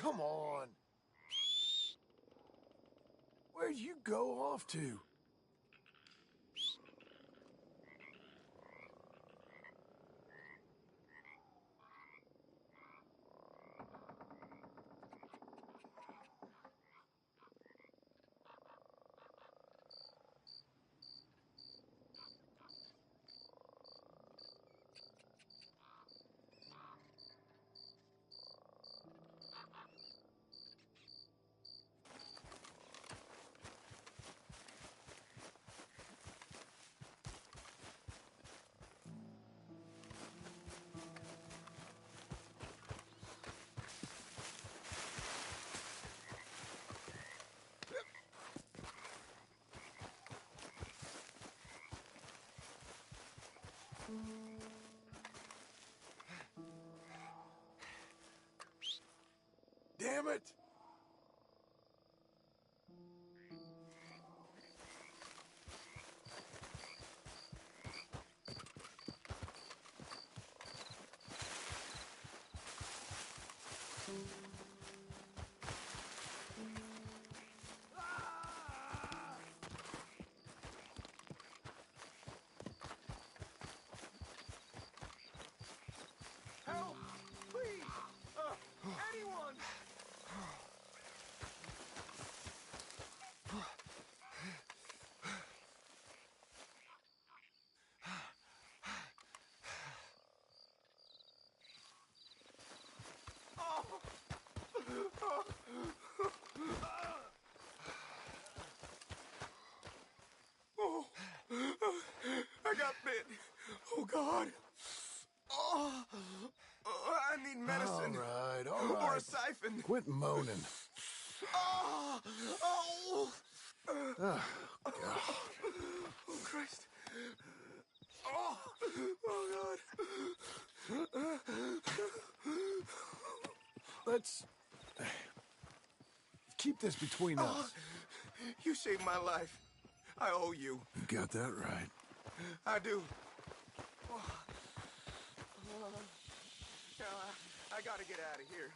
come on. Where'd you go off to? Damn it! Help! Please! Anyone! Oh, I got bit. Oh, God. Oh, I need medicine. All right. Or a siphon. Quit moaning. Oh! Oh! Oh, God. Oh, Christ. Oh! Oh, God. Let's keep this between us. You saved my life. I owe you. You got that right. I do. Now, I gotta get out of here.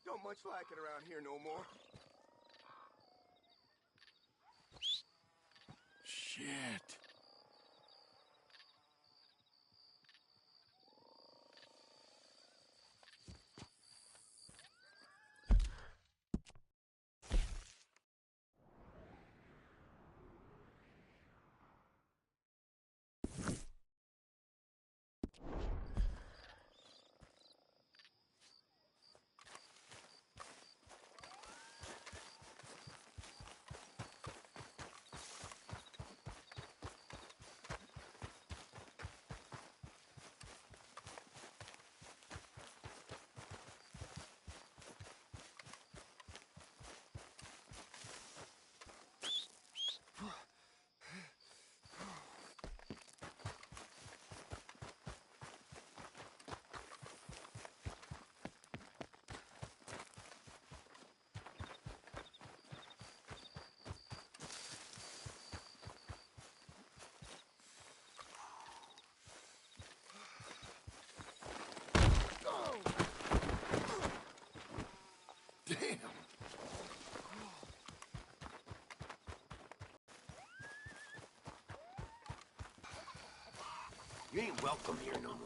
Don't much like it around here no more. Shit. Damn. You ain't welcome here no more.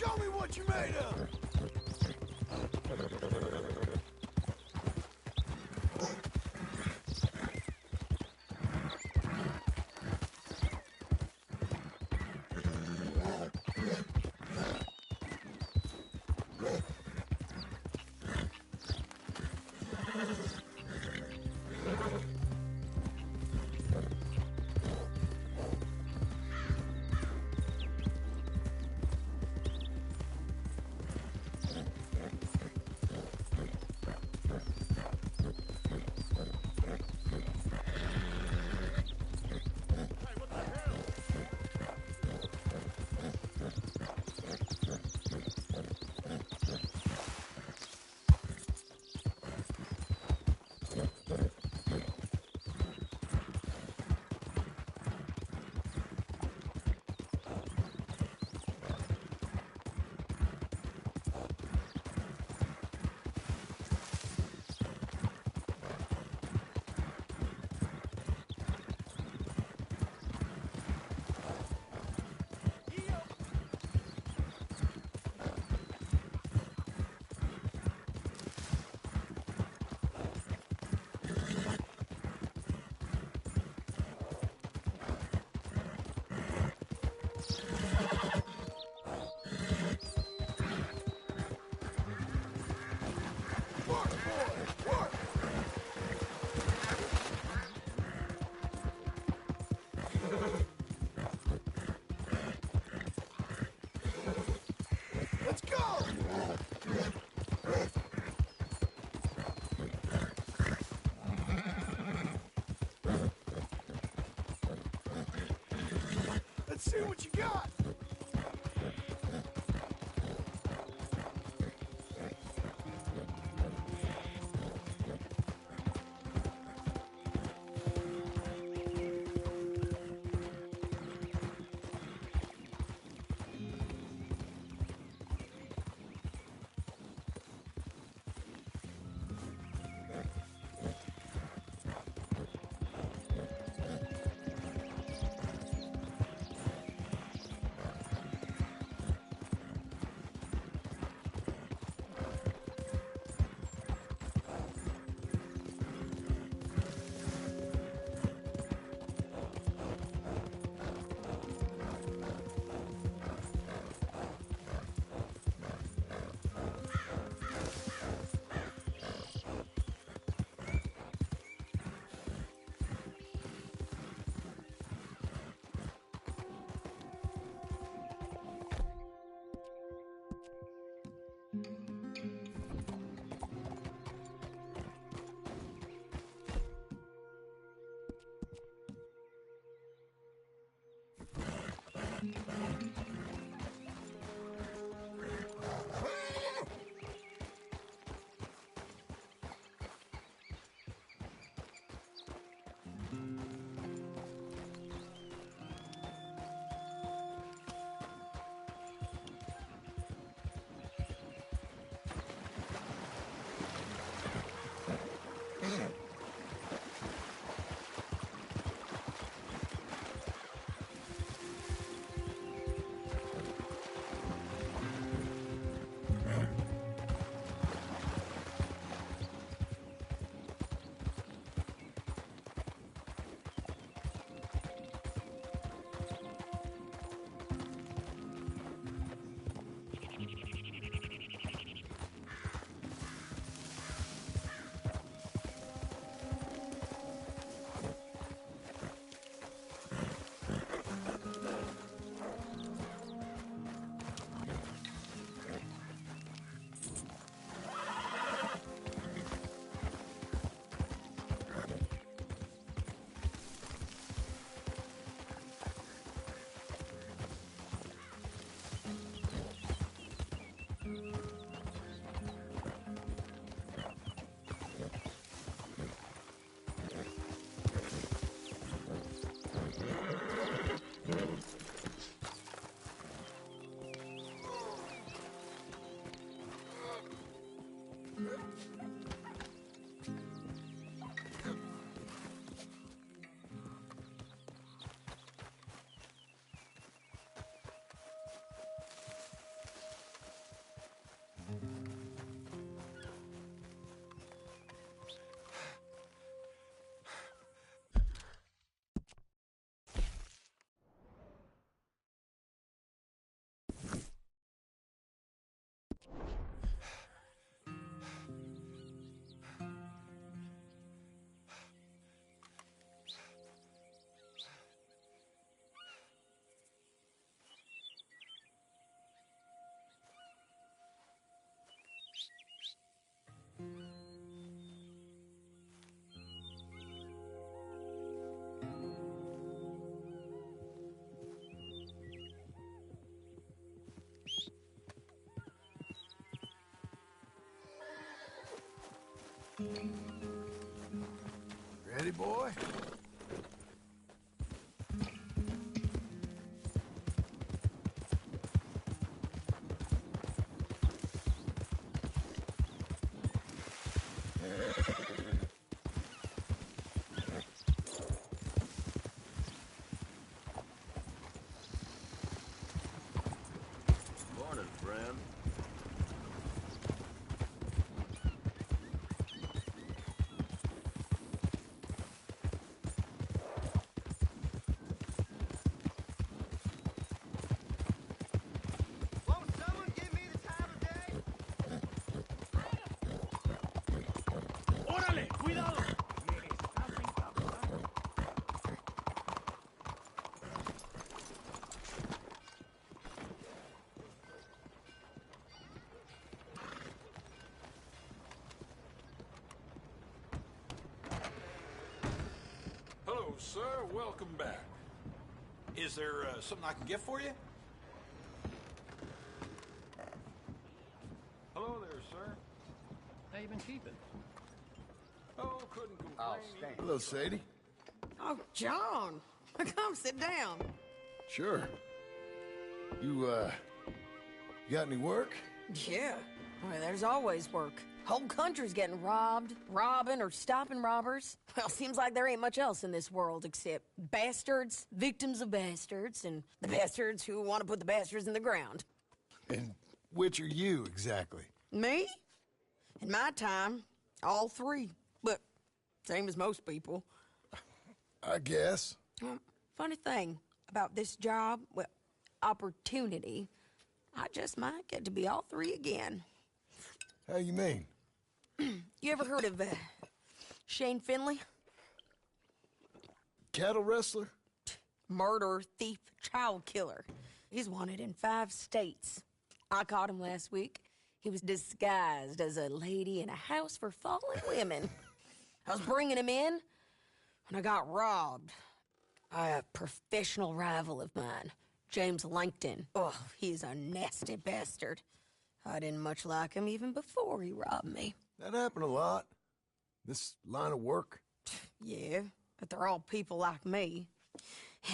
Show me what you're made of! Let's go! Let's see what you got! Ready, boy? Morning, friend. Won't someone give me the time of day? ¡Órale! ¡Cuidado! Hello, sir. Welcome back. Is there something I can get for you? Hello there, sir. How you been keeping? Oh, couldn't complain. Hello, Sadie. Oh, John. Come sit down. Sure. You got any work? Yeah. Well, there's always work. Whole country's getting robbed, robbing, or stopping robbers. Well, seems like there ain't much else in this world except bastards, victims of bastards, and the bastards who want to put the bastards in the ground. And which are you, exactly? Me? In my time, all three. But same as most people. I guess. Funny thing about this job, well, opportunity, I just might get to be all three again. How you mean? You ever heard of Shane Finley? Cattle wrestler? Murderer, thief, child killer. He's wanted in 5 states. I caught him last week. He was disguised as a lady in a house for fallen women. I was bringing him in, and I got robbed. A professional rival of mine, James Langton. Oh, he's a nasty bastard. I didn't much like him even before he robbed me. That happened a lot. This line of work. Yeah, but they're all people like me.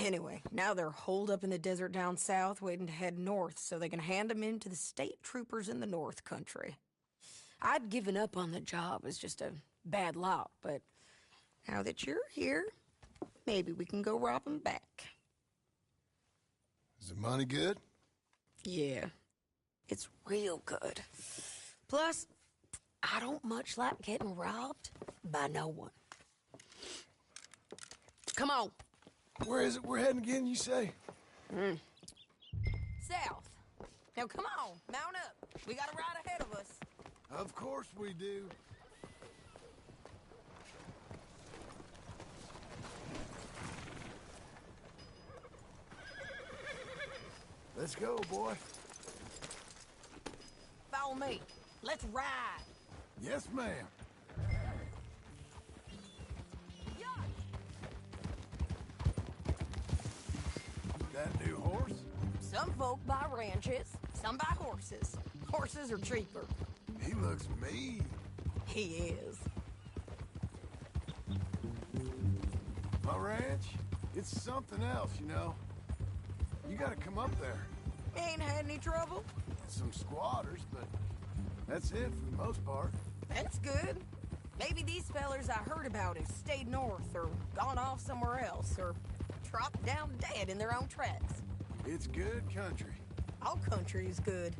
Anyway, now they're holed up in the desert down south, waiting to head north so they can hand them in to the state troopers in the north country. I'd given up on the job as just a bad lot, but now that you're here, maybe we can go rob them back. Is the money good? Yeah, it's real good. Plus, I don't much like getting robbed by no one. Come on. Where is it we're heading again, you say? South. Now come on, mount up. We got a ride ahead of us. Of course we do. Let's go, boy. Follow me. Let's ride. Yes, ma'am. That new horse? Some folk buy ranches, some buy horses. Horses are cheaper. He looks mean. He is. My ranch, it's something else, you know. You gotta come up there. Ain't had any trouble? Some squatters, but that's it for the most part. That's good. Maybe these fellers I heard about have stayed north or gone off somewhere else or dropped down dead in their own tracks. It's good country. All country is good.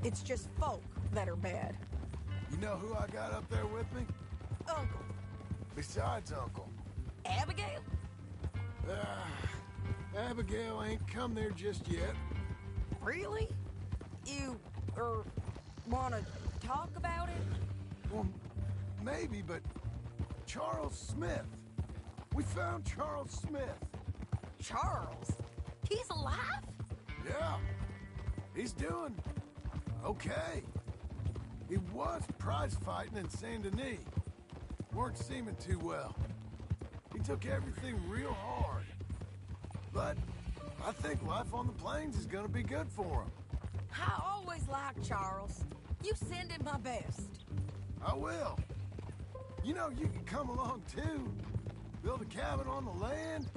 It's just folk that are bad. You know who I got up there with me? Uncle. Besides Uncle. Abigail? Abigail ain't come there just yet. Really? You, wanna talk about it? Well, maybe, but Charles Smith. We found Charles Smith. Charles? He's alive? Yeah. He's doing okay. He was prize fighting in Saint Denis. Weren't seeming too well. He took everything real hard. But I think life on the plains is gonna be good for him. I always liked Charles. You send him my best. I will. You know, you can come along too. Build a cabin on the land.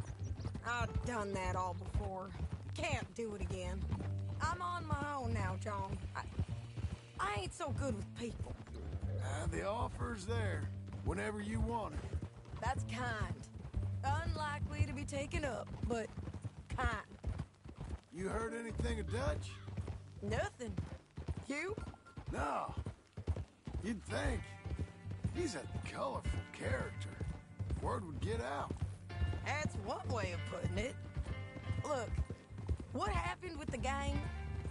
I've done that all before. Can't do it again. I'm on my own now, John. I ain't so good with people. The offer's there, whenever you want it. That's kind. Unlikely to be taken up, but kind. You heard anything of Dutch? Nothing. You? No. You'd think. He's a colorful character. Word would get out. That's one way of putting it. Look, what happened with the gang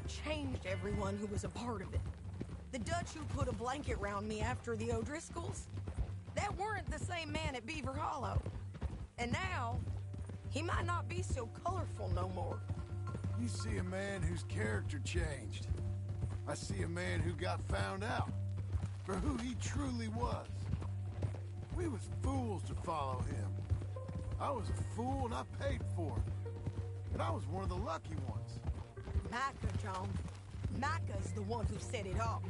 changed everyone who was a part of it. The Dutch who put a blanket round me after the O'Driscolls, that weren't the same man at Beaver Hollow. And now, he might not be so colorful no more. You see a man whose character changed. I see a man who got found out for who he truly was. We was fools to follow him. I was a fool and I paid for it. But I was one of the lucky ones. Micah, John. Micah's the one who set it off.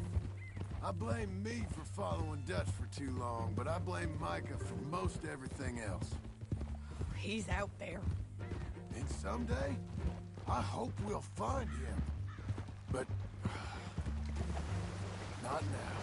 I blame me for following Dutch for too long, but I blame Micah for most everything else. He's out there. And someday, I hope we'll find him. But not now.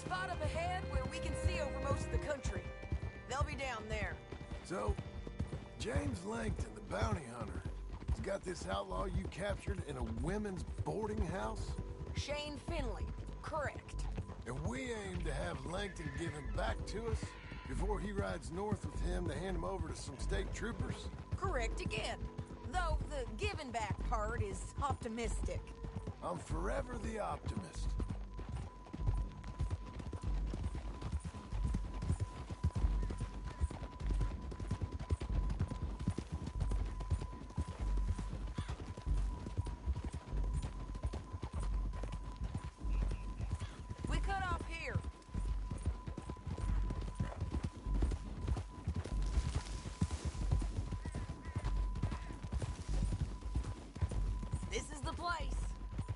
Spot up ahead where we can see over most of the country. They'll be down there. So, James Langton, the bounty hunter, has got this outlaw you captured in a women's boarding house? Shane Finley, correct. And we aim to have Langton give him back to us before he rides north with him to hand him over to some state troopers? Correct again. Though the giving back part is optimistic. I'm forever the optimist.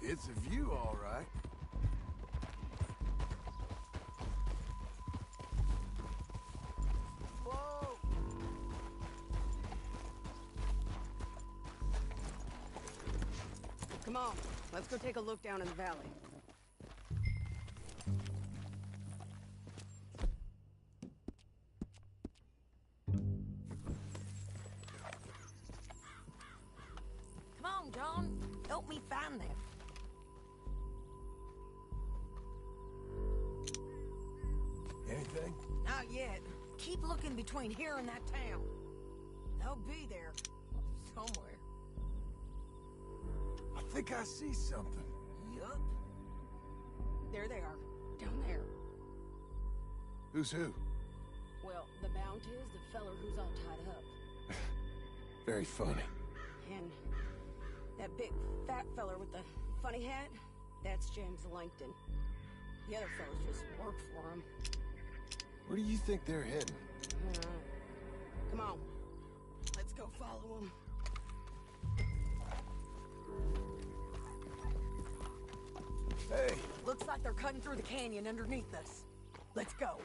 It's a view, all right. Whoa! Come on, let's go take a look down in the valley. Come on, John. Help me find them. Anything? Not yet. Keep looking between here and that town. They'll be there. Somewhere. I think I see something. Yup. There they are, down there. Who's who? Well, the Bounty is the feller who's all tied up. Very funny. And that big fat feller with the funny hat, that's James Langton. The other fellas just work for him. Where do you think they're heading? Come on. Let's go follow them. Hey! Looks like they're cutting through the canyon underneath us. Let's go.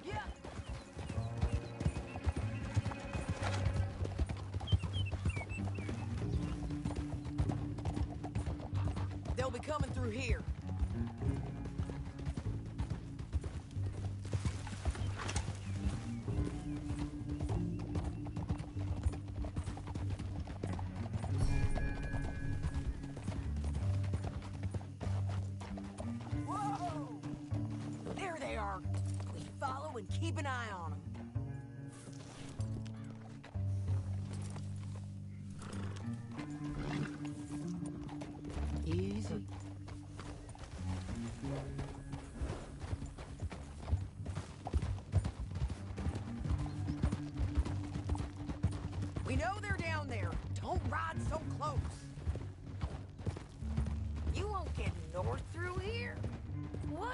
Yeah! They'll be coming through here. And keep an eye on them. Easy.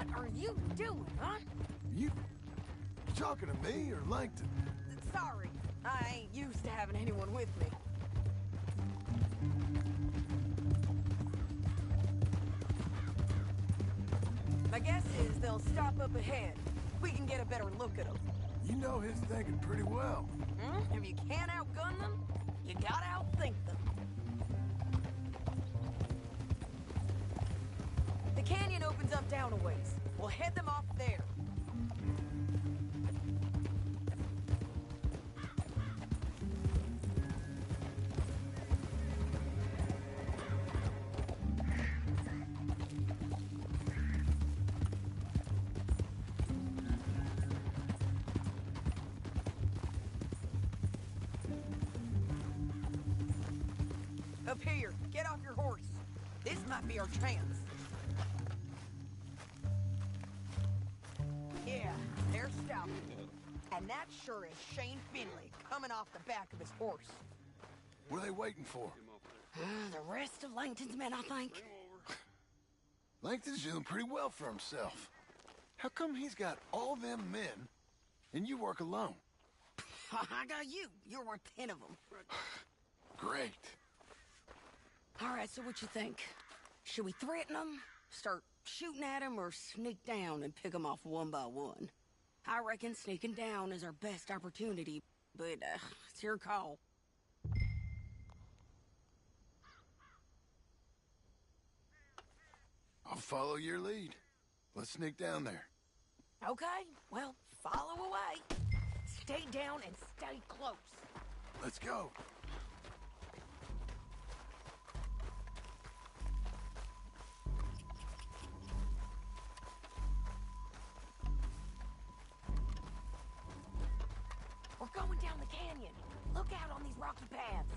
What are you doing, huh? You talking to me or Langton? Sorry, I ain't used to having anyone with me. My guess is they'll stop up ahead. We can get a better look at them. You know his thinking pretty well. If you can't outgun them, you gotta outthink them. The canyon opens up down a ways. We'll head them off there. Up here, get off your horse. This might be our chance. Yeah, they're stopping. And that sure is Shane Finley coming off the back of his horse. What are they waiting for? The rest of Langton's men, I think. Langton's doing pretty well for himself. How come he's got all them men and you work alone? I got you. You're worth 10 of them. Great. All right, so what you think? Should we threaten them, start shooting at them, or sneak down and pick them off one by one? I reckon sneaking down is our best opportunity, but it's your call. I'll follow your lead. Let's sneak down there. Okay, well, follow away. Stay down and stay close. Let's go. We're going down the canyon. Look out on these rocky paths.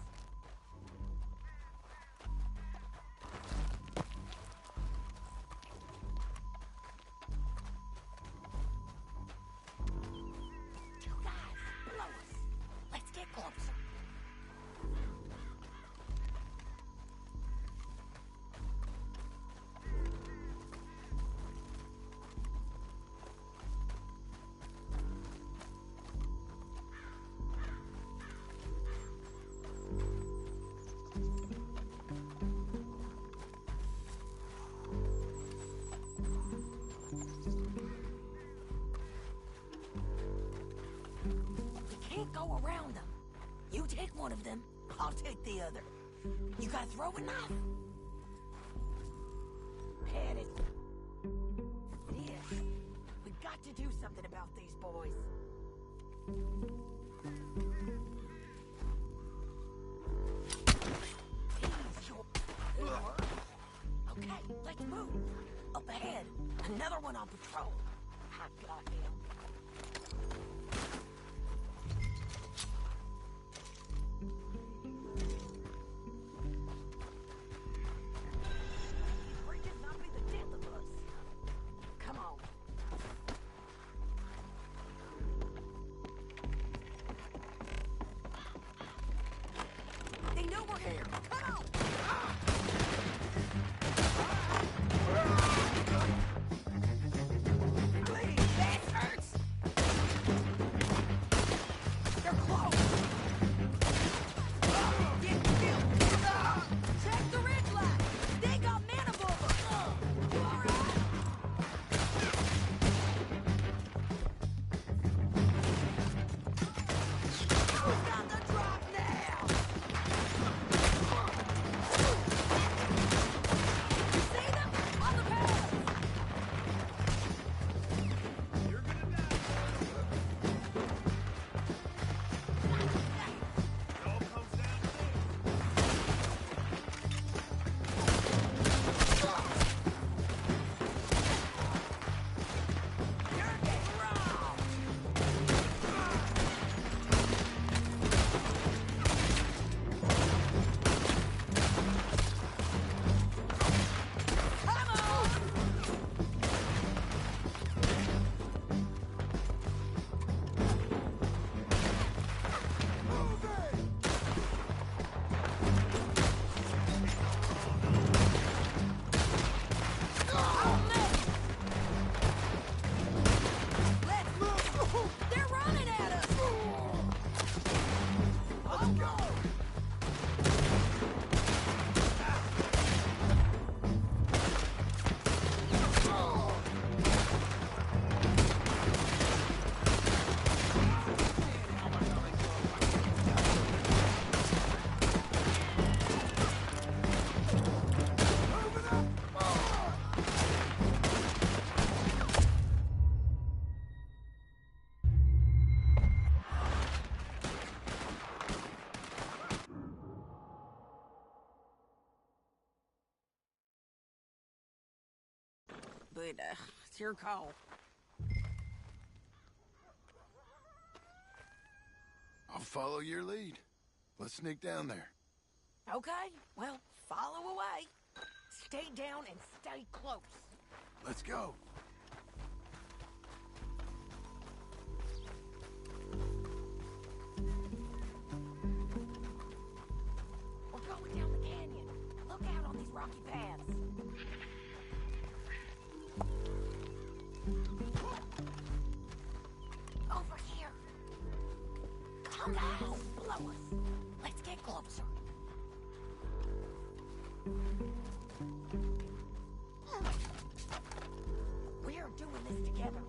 Two guys below us. Let's get closer. Can't go around them. You take one of them, I'll take the other. You got a throwing knife? Head it. It is. We got to do something about these boys. Ease your... Okay, let's move. Up ahead, another one on patrol. I got him. but it's your call. I'll follow your lead. Let's sneak down there. Okay, well, follow away. Stay down and stay close. Let's go. We're going down the canyon. Look out on these rocky paths. Over here. Come down, below us. Let's get closer. We're doing this together.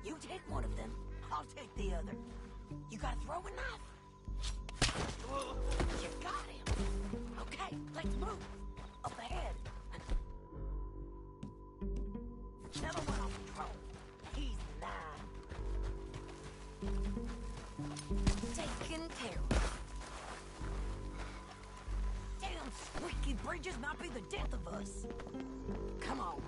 You take one of them, I'll take the other. You gotta throw a knife. You got him. Okay, let's move. Up ahead. Another one on patrol. He's 9. Taken care of. Damn squeaky bridges might be the death of us. Come on.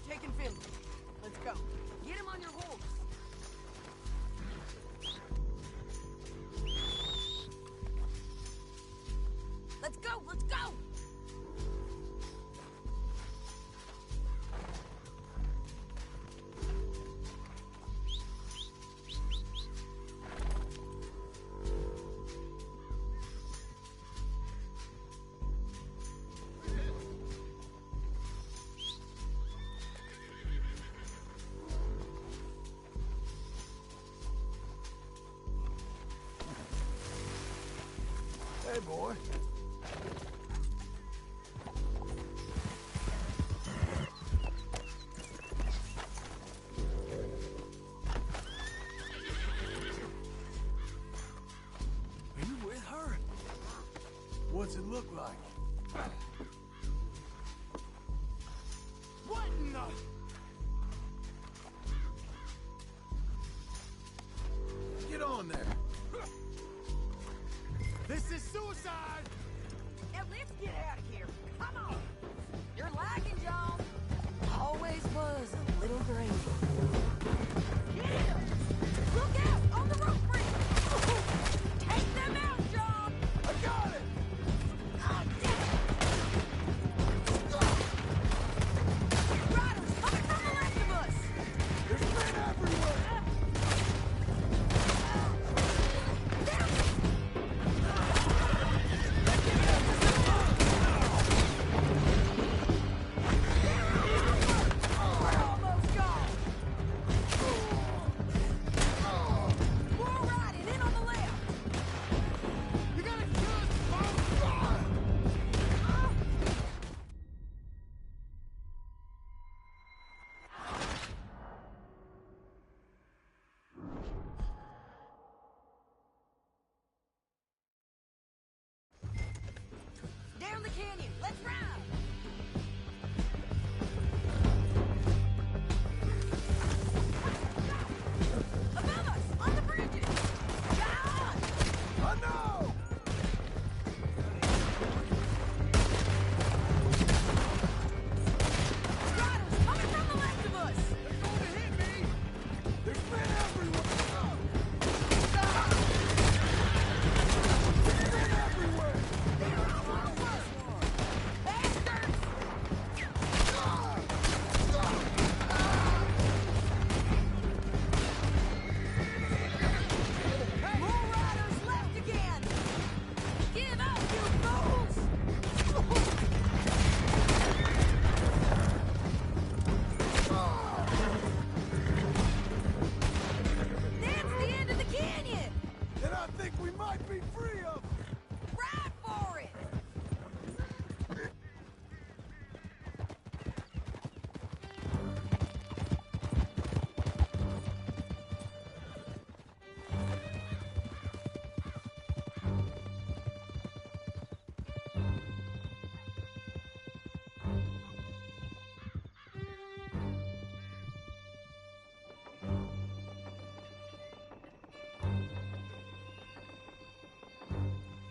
taking Finley. Let's go. Get him on your horse. Let's go, let's go! Hey, boy. Are you with her? What's it look like? What in the... Get on there. This is suicide! Now let's get out of here. Come on. You're lagging, John. Always was a little gravy. Yeah! Look out! On the roof bridge! Take them out, John! I got it! Oh, damn it! Riders coming from the left of us! There's men everywhere! We're almost gone! More riding in on the left! You gotta kill us both! Down the canyon! Let's ride! Above us! On the bridges! John! I know! Riders coming from the left of us! They're going to hit me! There's men everywhere! They're all over us! Bastards! More riders left again! Give up, you fools! That's the end of the canyon! And I think we might be free of them! Ride for it!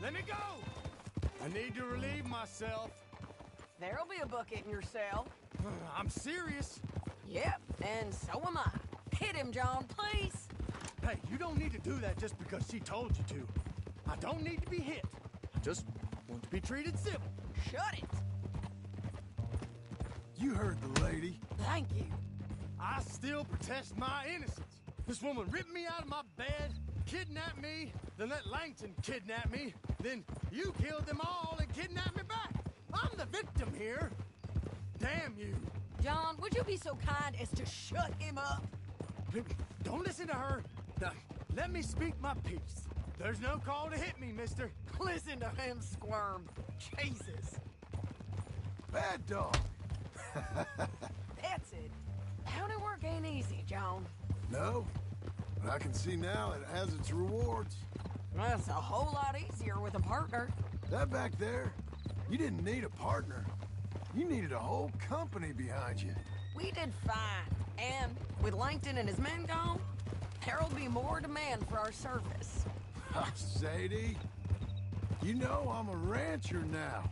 Let me go! I need to relieve myself. There'll be a bucket in your cell. I'm serious. Yep, and so am I. Hit him, John, please. Hey, you don't need to do that just because she told you to. I don't need to be hit. I just want to be treated civil. Shut it. You heard the lady. Thank you. I still protest my innocence. This woman ripped me out of my bed, kidnapped me, then let Langton kidnap me, then you killed them all and kidnapped me back. I'm the victim here. Damn you. John, would you be so kind as to shut him up? Don't listen to her. Now, let me speak my piece. There's no call to hit me, mister. Listen to him squirm. Jesus. Bad dog. That's it. County work ain't easy, John. No, but I can see now it has its rewards. That's a whole lot easier with a partner. That back there, you didn't need a partner. You needed a whole company behind you. We did fine. And with Langton and his men gone, there'll be more demand for our service. Sadie, you know I'm a rancher now.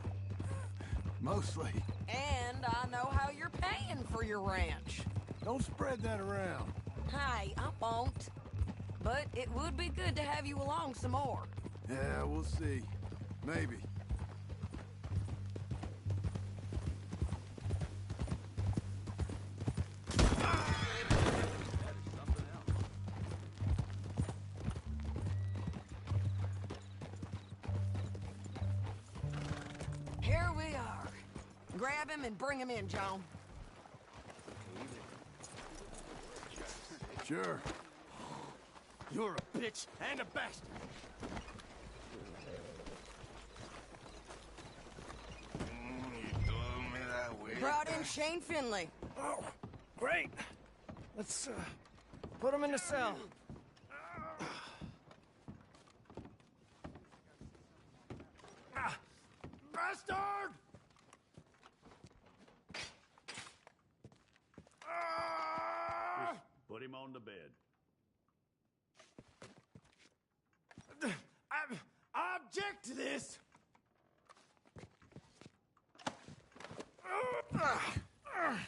Mostly. And I know how you're paying for your ranch. Don't spread that around. Hey, I won't. But it would be good to have you along some more. Yeah, we'll see. Maybe. Here we are. Grab him and bring him in, John. Sure. You're a bitch and a bastard. You told me that way. Brought in Shane Finley. Oh, great. Let's, put him in the cell. Bastard! Put him on the bed. I object to this.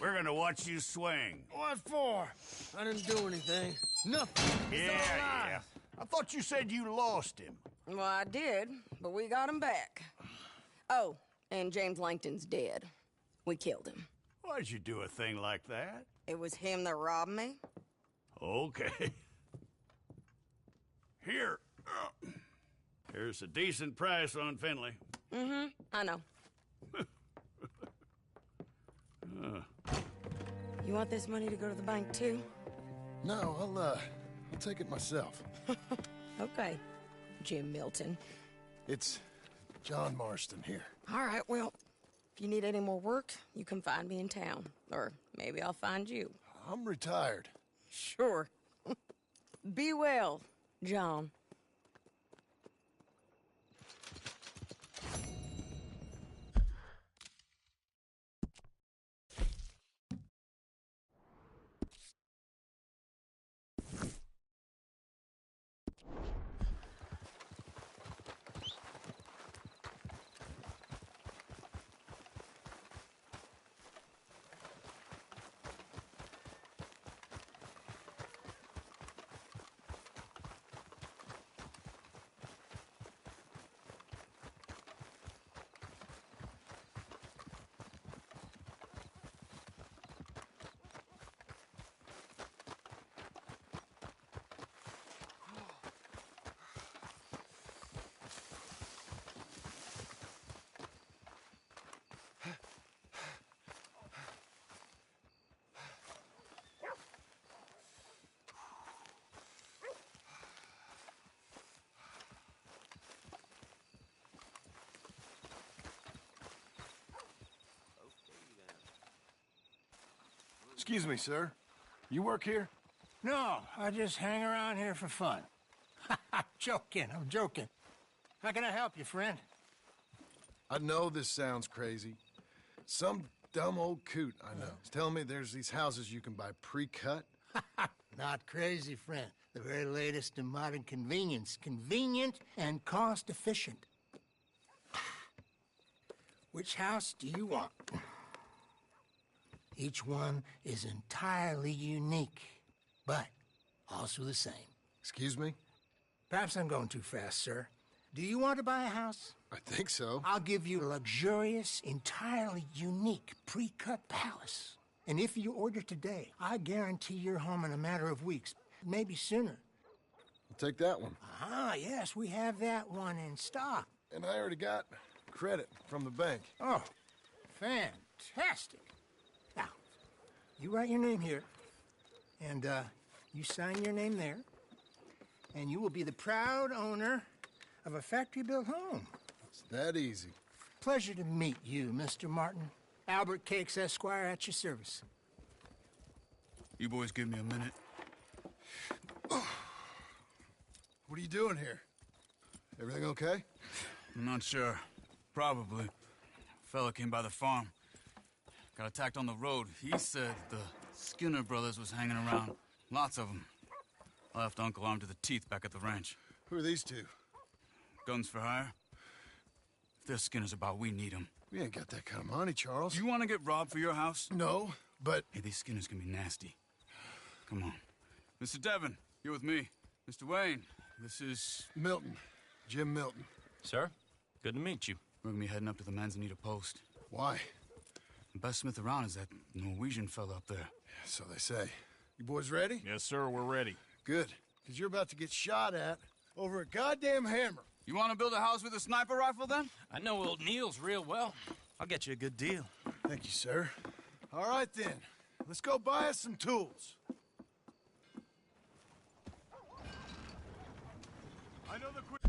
We're gonna watch you swing. What for? I didn't do anything. Nothing. It's all lies. I thought you said you lost him. Well, I did, but we got him back. Oh, and James Langton's dead. We killed him. Why'd you do a thing like that? It was him that robbed me. Okay. Here. Here's a decent price on Finley. Mm-hmm, I know. You want this money to go to the bank, too? No, I'll take it myself. Okay, Jim Milton. It's John Marston here. All right, well, if you need any more work, you can find me in town. Or maybe I'll find you. I'm retired. Sure. Be well, John. Excuse me, sir. You work here? No, I just hang around here for fun. I'm joking. How can I help you, friend? I know this sounds crazy. Some dumb old coot I know is telling me there's these houses you can buy pre-cut. Not crazy, friend. The very latest in modern convenience. Convenient and cost-efficient. Which house do you want? Each one is entirely unique, but also the same. Excuse me? Perhaps I'm going too fast, sir. Do you want to buy a house? I think so. I'll give you a luxurious, entirely unique pre-cut palace. And if you order today, I guarantee you're home in a matter of weeks, maybe sooner. I'll take that one. Ah, yes, we have that one in stock. And I already got credit from the bank. Oh, fantastic. Now, you write your name here, and you sign your name there, and you will be the proud owner of a factory-built home. It's that easy. Pleasure to meet you, Mr. Martin. Albert Cakes, Esquire, at your service. You boys give me a minute. What are you doing here? Everything okay? I'm not sure. Probably. Fella came by the farm. Got attacked on the road. He said the Skinner brothers was hanging around. Lots of them. I left Uncle armed to the teeth back at the ranch. Who are these two? Guns for hire? If there's Skinner's about, we need them. We ain't got that kind of money, Charles. You want to get robbed for your house? No, but... Hey, these Skinners can be nasty. Come on. Mr. Devon, you're with me. Mr. Wayne, this is... Milton. Jim Milton. Sir, good to meet you. We're gonna be heading up to the Manzanita post. Why? The best smith around is that Norwegian fella up there. So they say. You boys ready? Yes, sir, we're ready. Good. Because you're about to get shot at over a goddamn hammer. You want to build a house with a sniper rifle, then? I know old Neil's real well. I'll get you a good deal. Thank you, sir. All right, then. Let's go buy us some tools. I know the quick...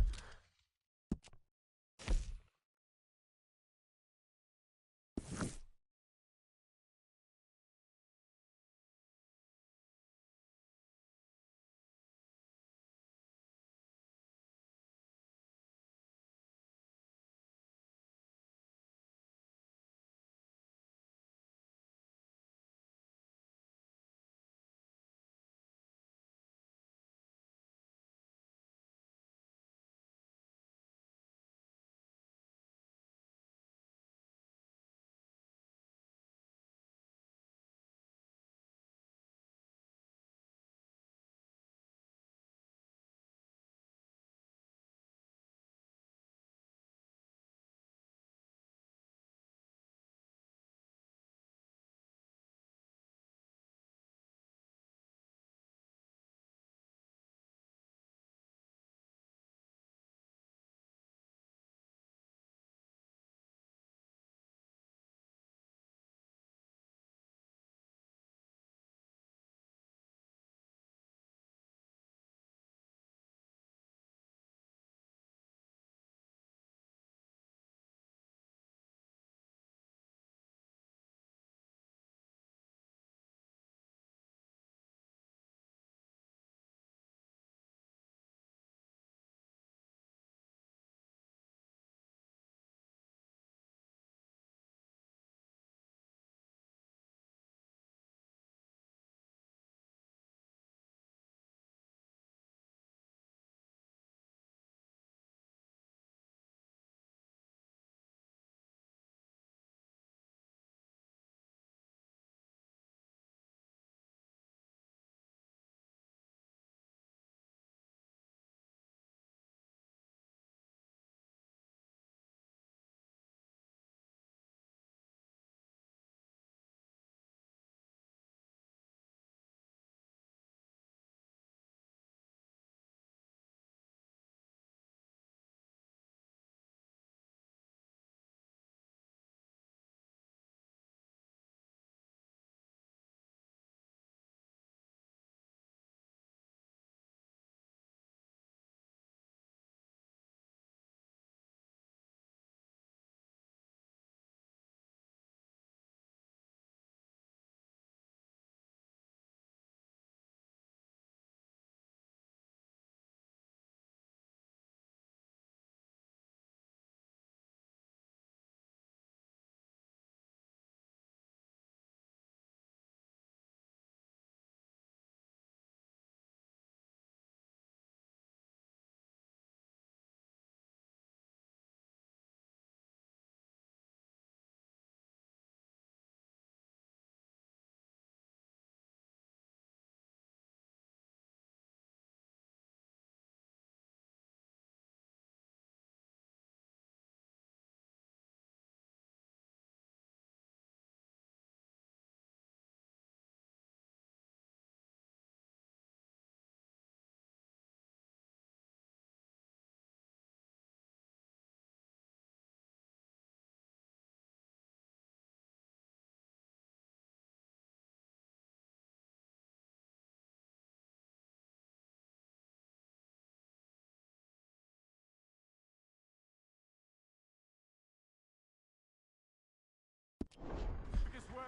Quickest way.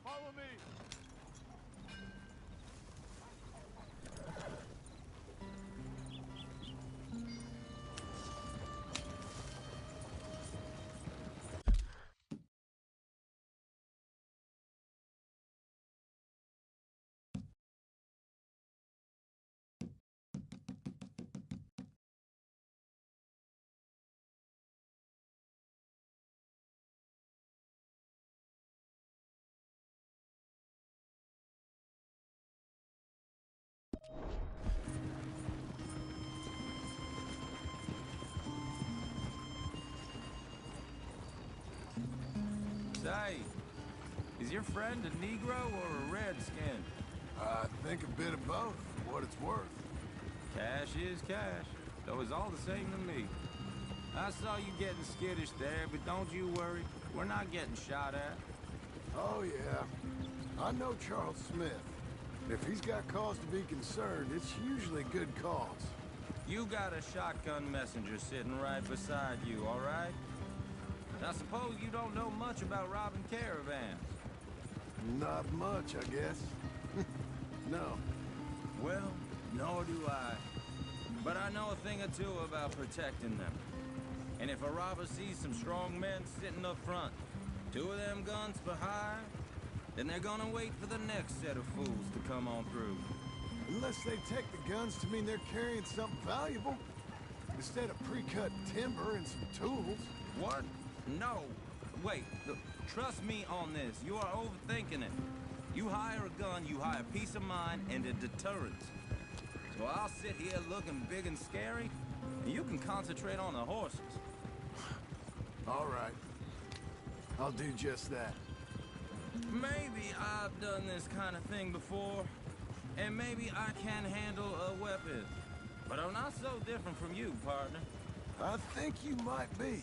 Follow me. Say, is your friend a Negro or a Redskin? I think a bit of both, for what it's worth. Cash is cash, though it's all the same to me. I saw you getting skittish there, but don't you worry. We're not getting shot at. Oh, yeah. I know Charles Smith. If he's got cause to be concerned, it's usually good cause. You got a shotgun messenger sitting right beside you, all right? I suppose you don't know much about robbing caravans. Not much, I guess. No. Well, nor do I. But I know a thing or two about protecting them. And if a robber sees some strong men sitting up front, 2 of them guns behind, then they're gonna wait for the next set of fools to come on through. Unless they take the guns to mean they're carrying something valuable. Instead of pre-cut timber and some tools. What? No. Wait, look, trust me on this. You are overthinking it. You hire a gun, you hire peace of mind and a deterrence. So I'll sit here looking big and scary, and you can concentrate on the horses. All right. I'll do just that. Maybe I've done this kind of thing before, and maybe I can handle a weapon. But I'm not so different from you, partner. I think you might be.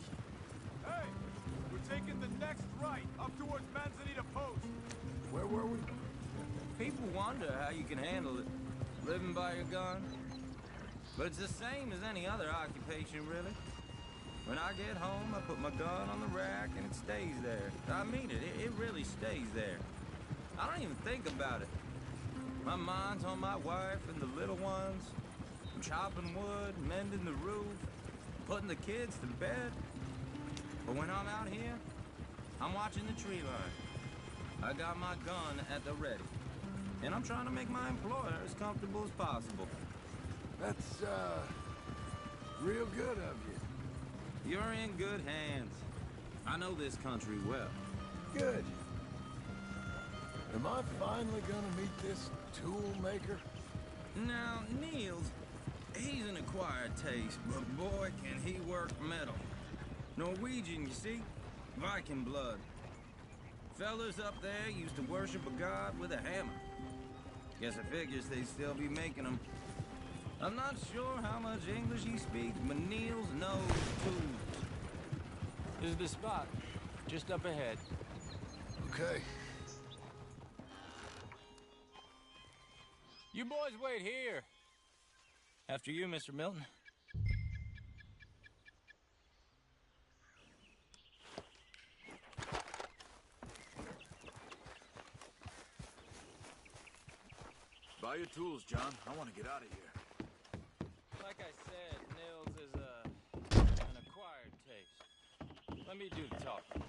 Hey, we're taking the next right, up towards Manzanita Post. Where were we? People wonder how you can handle it, living by your gun. But it's the same as any other occupation, really. When I get home, I put my gun on the rack and it stays there. I mean it, it really stays there. I don't even think about it. My mind's on my wife and the little ones. I'm chopping wood, mending the roof, putting the kids to bed. But when I'm out here, I'm watching the tree line. I got my gun at the ready. And I'm trying to make my employer as comfortable as possible. That's, real good of you. You're in good hands. I know this country well. Good. Am I finally gonna meet this tool maker? Now, Niels, he's an acquired taste, but boy, can he work metal. Norwegian, you see? Viking blood. Fellas up there used to worship a god with a hammer. Guess I figures they'd still be making them. I'm not sure how much English he speaks, but Niels knows tools. This is the spot, just up ahead. Okay. You boys wait here. After you, Mr. Milton. Buy your tools, John. I want to get out of here. Like I said, Nils is an acquired taste. Let me do the talking.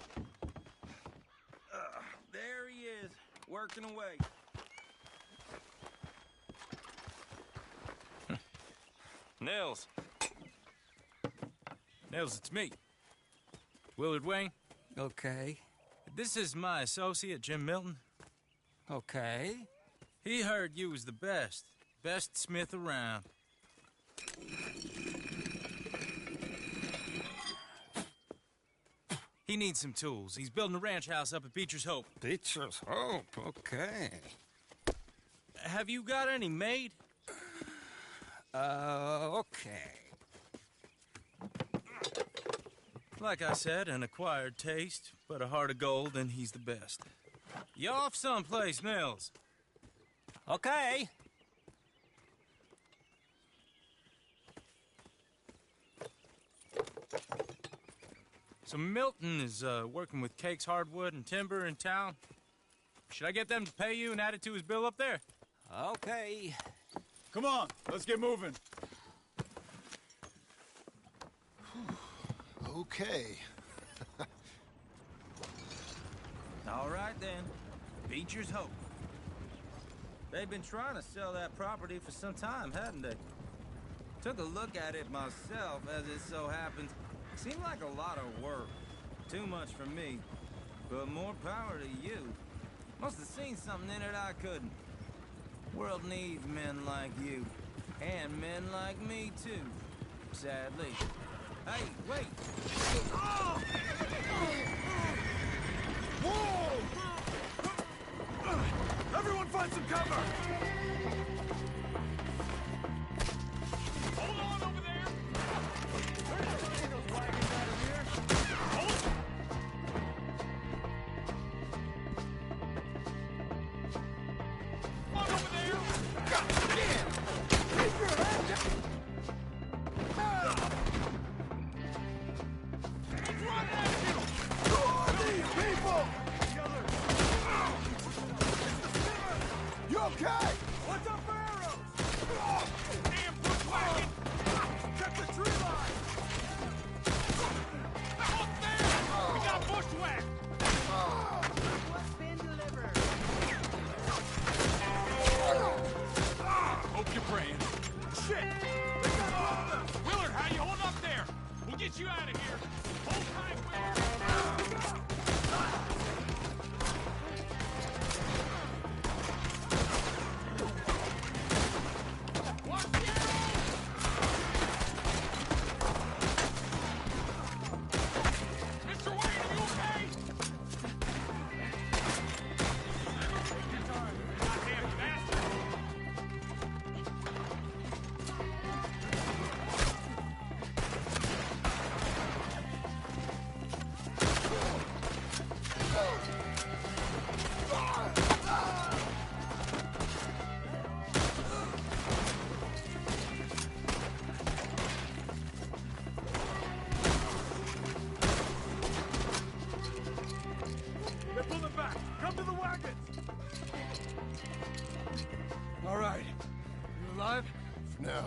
There he is, working away. Nils. Nils, it's me. Willard Wayne. Okay. This is my associate, Jim Milton. Okay. He heard you was the best. Best smith around. He needs some tools. He's building a ranch house up at Beecher's Hope. Beecher's Hope, okay. Have you got any made? Okay. Like I said, an acquired taste, but a heart of gold, and he's the best. You off someplace, Nils? Okay. So Milton is working with Cakes Hardwood and Timber in town. Should I get them to pay you and add it to his bill up there? Okay. Come on, let's get moving. Okay. All right, then. Beecher's Hope. They've been trying to sell that property for some time, hadn't they? Took a look at it myself, as it so happens. Seemed like a lot of work. Too much for me. But more power to you. Must have seen something in it I couldn't. World needs men like you. And men like me, too. Sadly. Hey, wait! Oh! Whoa! Everyone find some cover! Hold on over there! Where's those wagons out of here? Hold! On over there! God damn! Keep your head down! What's wrong with you? Who are these people? You okay? What's up for arrows? Damn bushwhacking! Check the tree line! Up there! We got bushwhacked! What's been delivered? Hope you're praying. Shit! They got both of them! Willard, how you hold up there? We'll get you out of here. Hold tight, Willard! Watch the arrows! Mr. Wayne, are you okay? Goddamn bastard! They're pulling back! Come to the wagons! All right. You alive? No.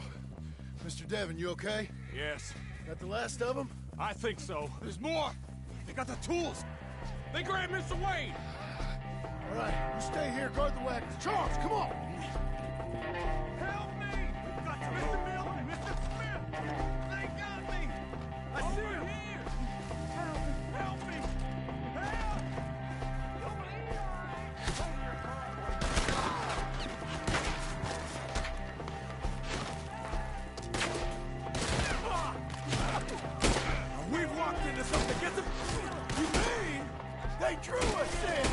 Mr. Devon, you okay? Yes. Got the last of them? I think so. There's more! They got the tools! They grabbed Mr. Wayne! All right, you stay here, guard the wagons. Charles, come on! Help me! We've got Mr. Miller and Mr. Smith! They got me! I see him! Here! Help me! Help! We've walked into something. Get them. You mean they drew us in?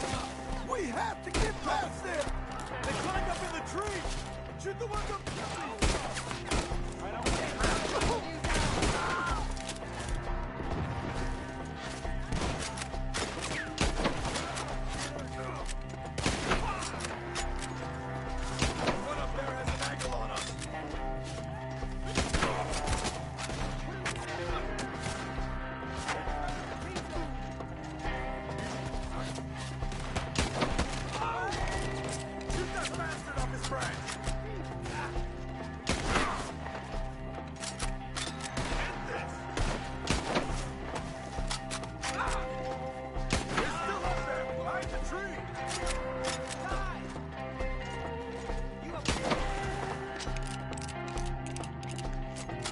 We have to get past them. They climbed up in the tree. Shoot the ones up. One up there has an angle on us. Shoot that bastard off his branch! End this! He's still up there, behind the tree!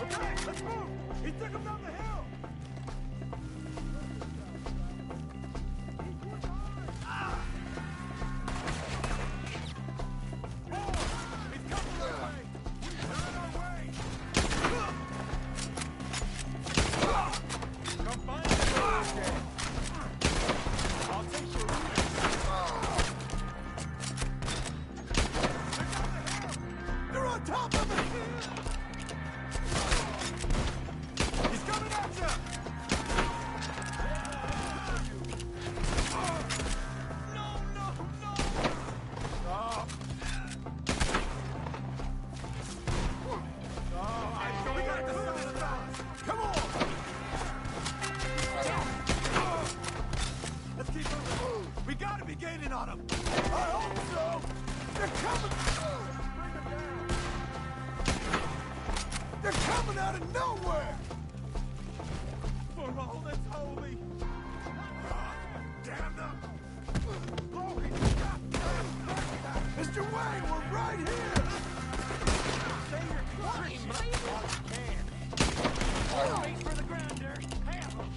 Okay, let's move! He took him down the hill! They're on top of it! He's coming at you! No, no, no! Oh. Oh, we gotta clear this fast! Come on! Let's keep moving. We gotta be gaining on them. I hope so. They're coming. They're coming out of nowhere. For all that's holy. Damn them. Glory to God. Mr. Wayne, we're right here. Say your close, but while you can. Wait for the grounder. Have them.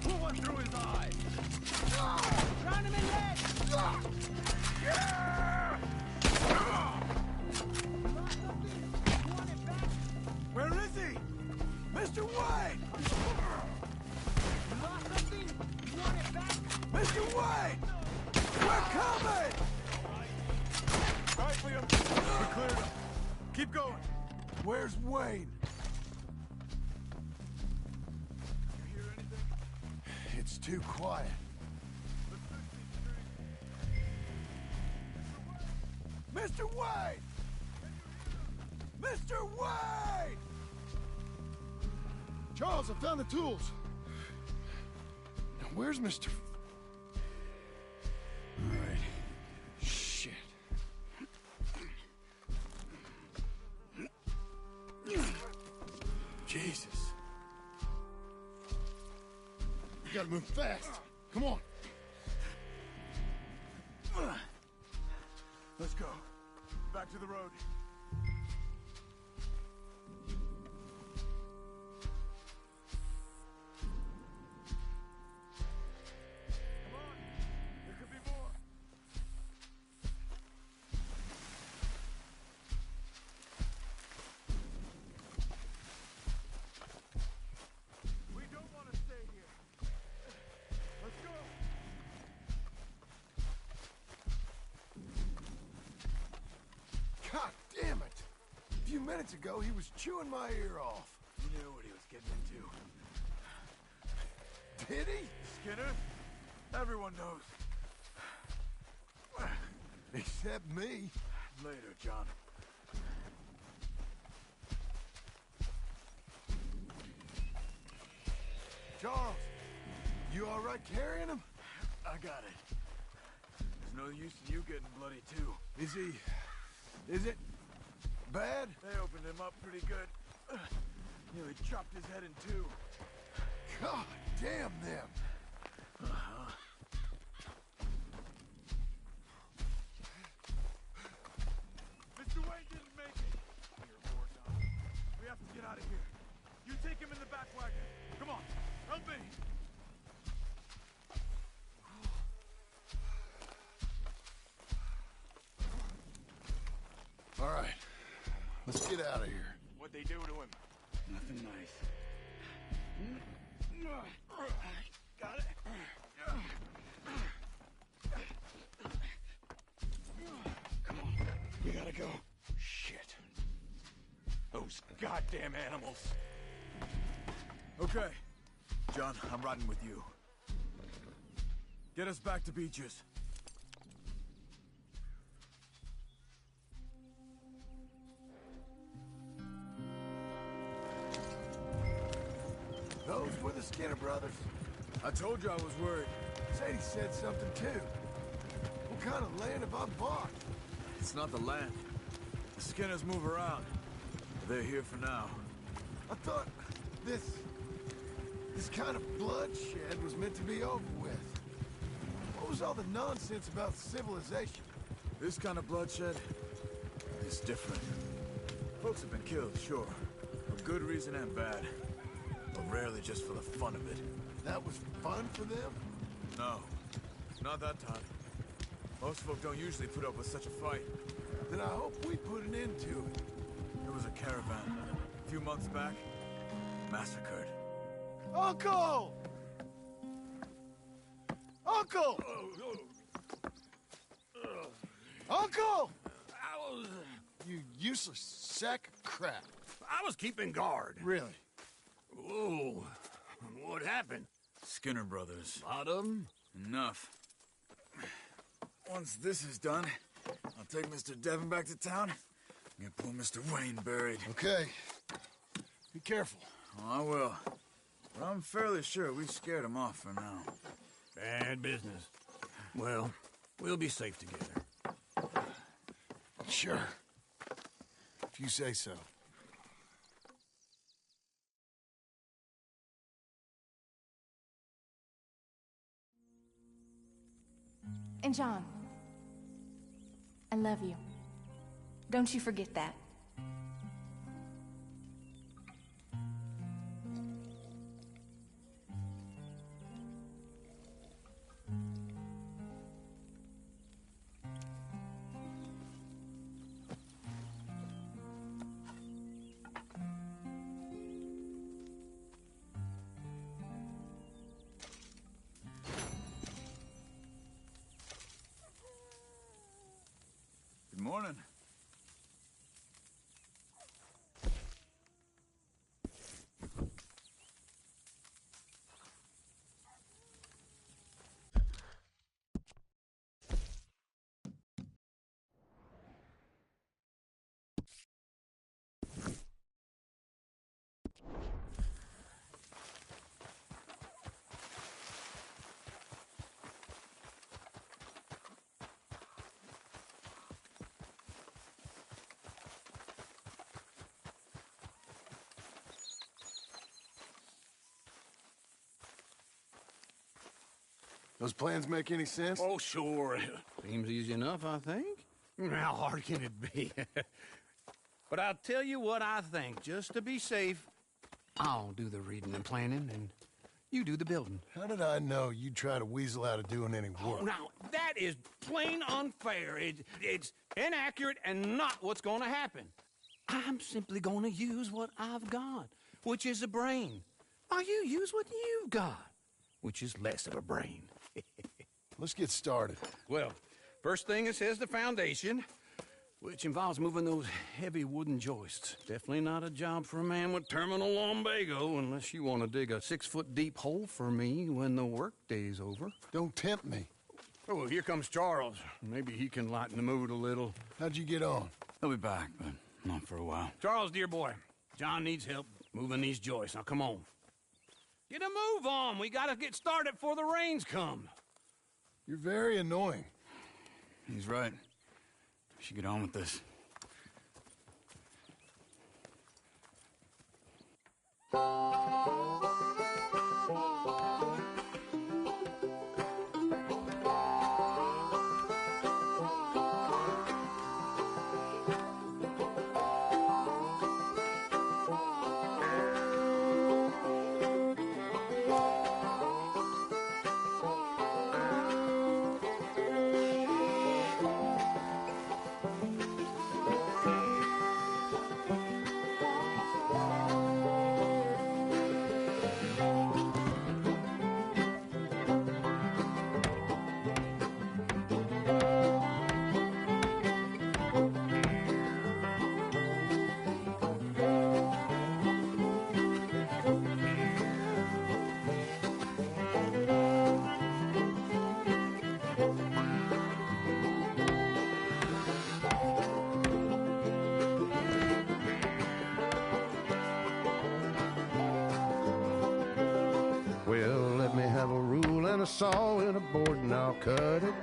Pull one through his eye. cleared up. Keep going. Where's Wayne? You hear anything? It's too quiet. Mr. Wayne! Mr. Wayne! Charles, I found the tools. Now, where's Mr. All right. Shit. Jesus. You gotta move fast. Come on. Let's go. Back to the road. Come on. There could be more. We don't want to stay here. Let's go. God damn it! A few minutes ago, he was chewing my ear off. You knew what he was getting into. Did he? Skinner? Everyone knows. Except me. Later, John. Charles, you all right carrying him? I got it. There's no use in you getting bloody, too. Is it bad? They opened him up pretty good. Nearly chopped his head in two. God damn them. Mr. Wayne didn't make it. Dear Lord, no. We have to get out of here. You take him in the back wagon. Come on, help me. All right, let's get out of here. What'd they do to him? Nothing nice. Got it. Come on, we gotta go. Shit. Those goddamn animals. Okay. John, I'm riding with you. Get us back to Beaches. Those were the Skinner brothers. I told you I was worried. Sadie said something too. What kind of land have I bought? It's not the land. The Skinners move around. They're here for now. I thought this kind of bloodshed was meant to be over with. What was all the nonsense about civilization? This kind of bloodshed is different. Folks have been killed, sure. For good reason and bad. But rarely just for the fun of it. That was fun for them? No. Not that time. Most folk don't usually put up with such a fight. Then I hope we put an end to it. There was a caravan a few months back. Massacred. Uncle! Uncle! Uncle! You useless sack of crap. I was keeping guard. Really? Whoa. What happened? Skinner brothers. Lot of them? Enough. Once this is done, I'll take Mr. Devon back to town and get poor Mr. Wayne buried. Okay. Be careful. Oh, I will. But I'm fairly sure we scared him off for now. Bad business. Well, we'll be safe together. Sure. If you say so. And John, I love you. Don't you forget that. Good morning. Those plans make any sense? Oh, sure. Seems easy enough, I think. How hard can it be? But I'll tell you what I think. Just to be safe, I'll do the reading and planning, and you do the building. How did I know you'd try to weasel out of doing any work? Oh, now, that is plain unfair. It's inaccurate and not what's going to happen. I'm simply going to use what I've got, which is a brain. While you use what you've got, which is less of a brain. Let's get started. Well, first thing it says the foundation, which involves moving those heavy wooden joists. Definitely not a job for a man with terminal lumbago, unless you want to dig a 6-foot deep hole for me when the workday's over. Don't tempt me. Oh, here comes Charles. Maybe he can lighten the mood a little. How'd you get on? He'll be back, but not for a while. Charles, dear boy, John needs help moving these joists. Now, come on. Get a move on. We gotta get started before the rains come. You're very annoying. He's right. We should get on with this. Well, let me have a rule and a saw and a board and I'll cut it.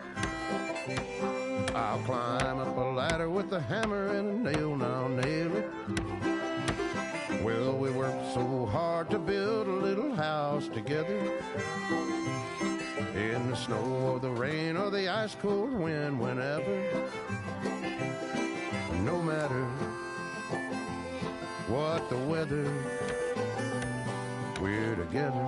I'll climb up a ladder with a hammer and a nail and I'll nail it. Well, we worked so hard to build a little house together. In the snow or the rain or the ice cold wind, whenever. No matter what the weather, we're together.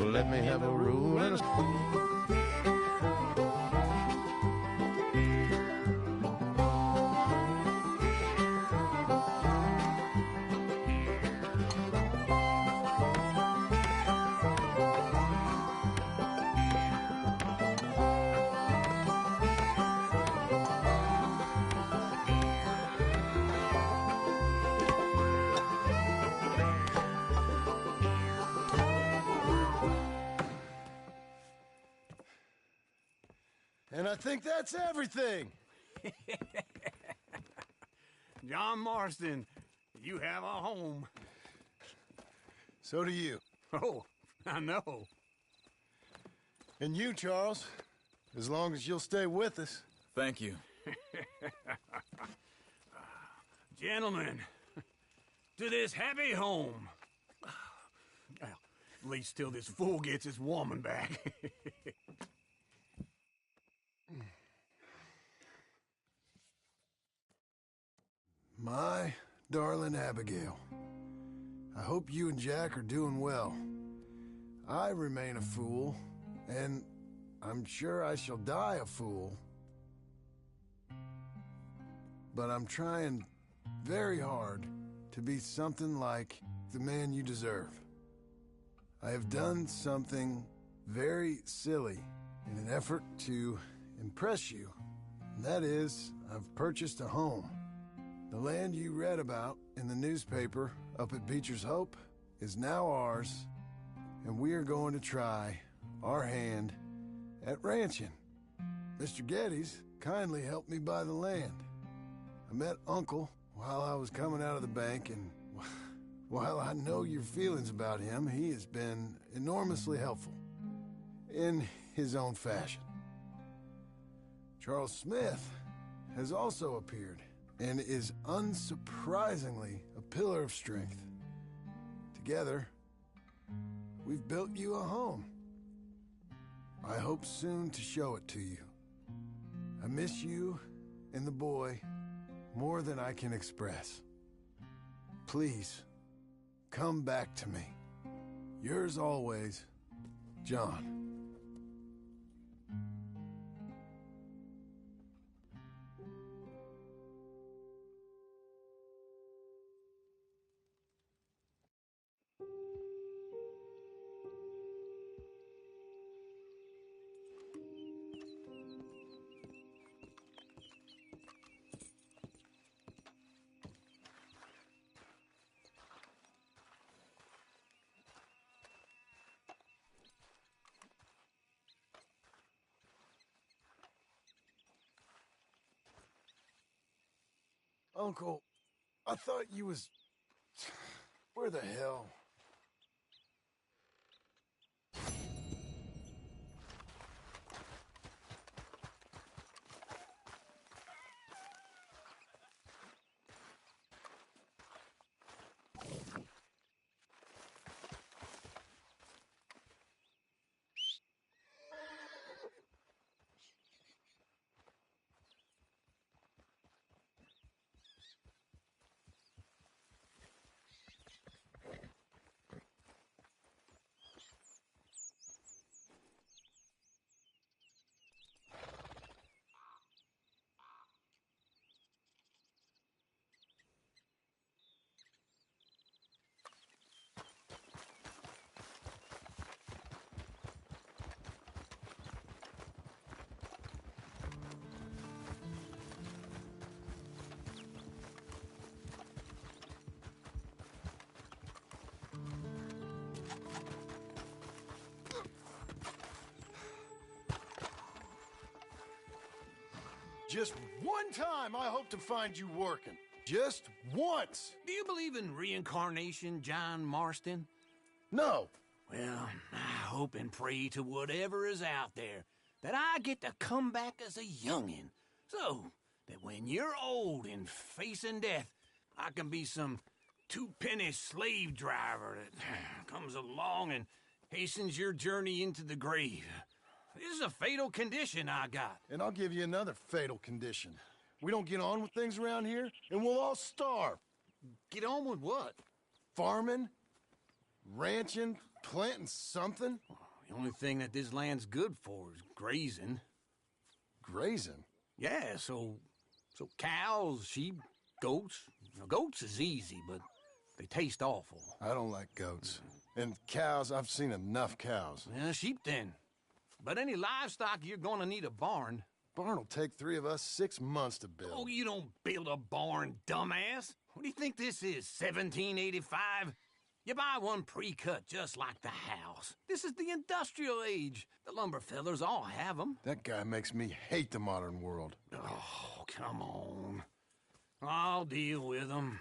Let me have a rule and a... And I think that's everything. John Marston, you have a home. So do you. Oh, I know. And you, Charles, as long as you'll stay with us. Thank you. Gentlemen, to this happy home. Well, at least till this fool gets his woman back. My darling Abigail, I hope you and Jack are doing well. I remain a fool, and I'm sure I shall die a fool. but I'm trying very hard to be something like the man you deserve. I have done something very silly in an effort to impress you. And that is, I've purchased a home. The land you read about in the newspaper up at Beecher's Hope is now ours, and we are going to try our hand at ranching. Mr. Geddes kindly helped me buy the land. I met Uncle while I was coming out of the bank, and while I know your feelings about him, he has been enormously helpful in his own fashion. Charles Smith has also appeared and is unsurprisingly a pillar of strength. Together, we've built you a home. I hope soon to show it to you. I miss you and the boy more than I can express. Please, come back to me. Yours always, John. Uncle, I thought you was... Where the hell? Just one time I hope to find you working. Just once. Do you believe in reincarnation, John Marston? No. Well, I hope and pray to whatever is out there that I get to come back as a youngin', so that when you're old and facing death, I can be some two-penny slave driver that comes along and hastens your journey into the grave. This is a fatal condition I got. And I'll give you another fatal condition. We don't get on with things around here, and we'll all starve. Get on with what? Farming, ranching, planting something. The only thing that this land's good for is grazing. Grazing? Yeah, so cows, sheep, goats. Now, goats is easy, but they taste awful. I don't like goats. And cows, I've seen enough cows. Yeah, sheep then. But any livestock, you're gonna need a barn. Barn will take 3 of us 6 months to build. Oh, you don't build a barn, dumbass. What do you think this is, 1785? You buy one pre-cut just like the house. This is the industrial age. The lumber fellers all have them. That guy makes me hate the modern world. Oh, come on. I'll deal with them.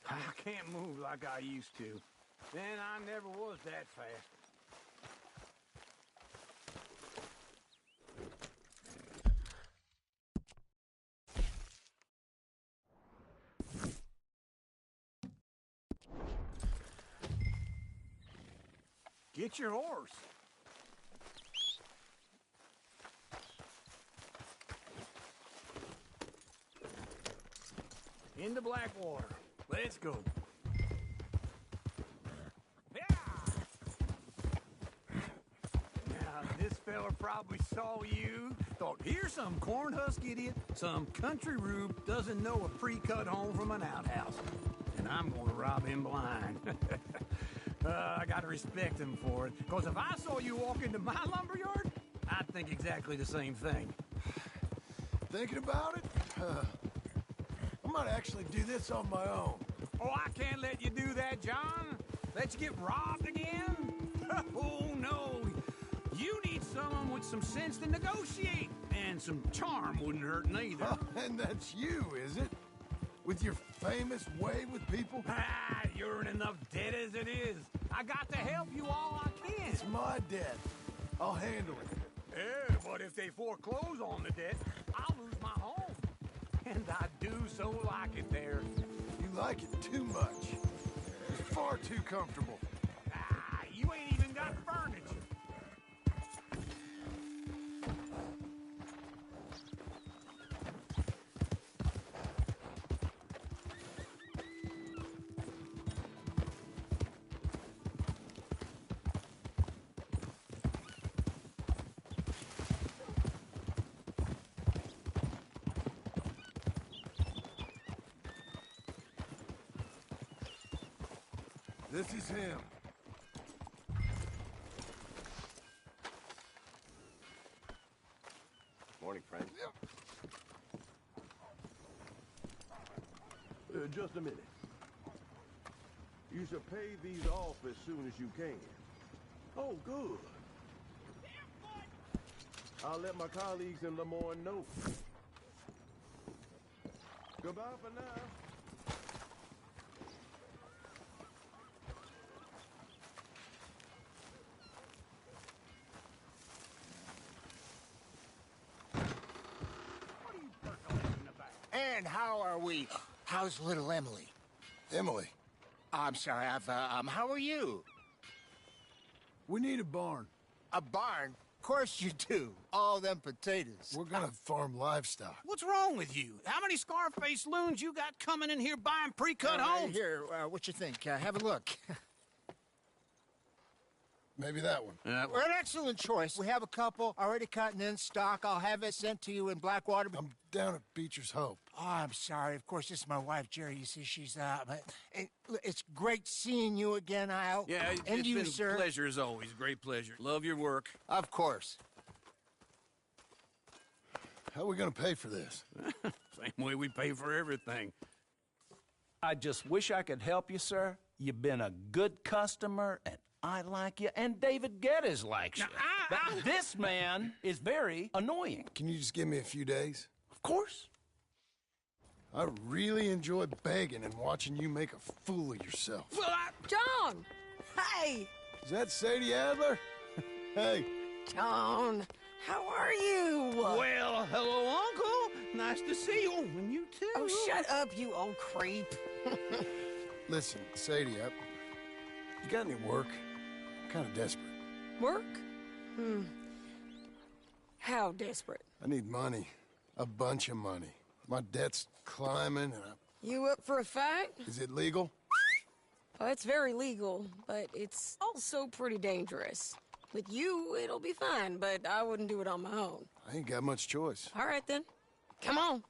I can't move like I used to. Man, I never was that fast. Get your horse. Into Blackwater. Let's go. Now, this fella probably saw you, thought, here's some cornhusk idiot, some country rube doesn't know a pre-cut home from an outhouse. And I'm gonna rob him blind. I gotta respect him for it, because if I saw you walk into my lumberyard, I'd think exactly the same thing. Thinking about it? I might actually do this on my own. Oh, I can't let you do that, John. Let you get robbed again? Oh, no. You need someone with some sense to negotiate. And some charm wouldn't hurt neither. And that's you, is it? With your famous way with people? Ah, you're in enough debt as it is. I got to help you all I can. It's my debt. I'll handle it. Yeah, but if they foreclose on the debt, I'll lose my home. And I do so like it there. You like it too much. It's far too comfortable. Ah, you ain't even got furniture. This is him. Morning, friend. Just a minute. You should pay these off as soon as you can. Oh, good. I'll let my colleagues in Lemoyne know. Goodbye for now. And how are we? How's little Emily? Emily. I'm sorry, how are you? We need a barn. A barn? Of course you do. All them potatoes. We're gonna farm livestock. What's wrong with you? How many Scarface loons you got coming in here buying pre-cut homes? Here, what you think? Have a look. Maybe that one. We're an excellent choice. We have a couple already cut and in stock. I'll have it sent to you in Blackwater. I'm down at Beecher's Hope. Oh, I'm sorry. Of course, this is my wife, Jerry. You see, she's but it's great seeing you again, Al. Yeah, and it's you, been sir. a pleasure as always. Great pleasure. Love your work. Of course. How are we gonna pay for this? Same way we pay for everything. I just wish I could help you, sir. You've been a good customer, and I like you, and David Geddes likes you. But this man is very annoying. Can you just give me a few days? Of course. I really enjoy begging and watching you make a fool of yourself. Well, John! Hey! Is that Sadie Adler? Hey. John, how are you? Well, hello, Uncle. Nice to see you. And you too. Oh, shut up, you old creep. Listen, Sadie, you got any work? I'm kind of desperate. Work? How desperate? I need money. A bunch of money. My debt's climbing, and You up for a fight? Is it legal? Oh, it's very legal, but it's also pretty dangerous. With you, it'll be fine, but I wouldn't do it on my own. I ain't got much choice. All right, then. Come on.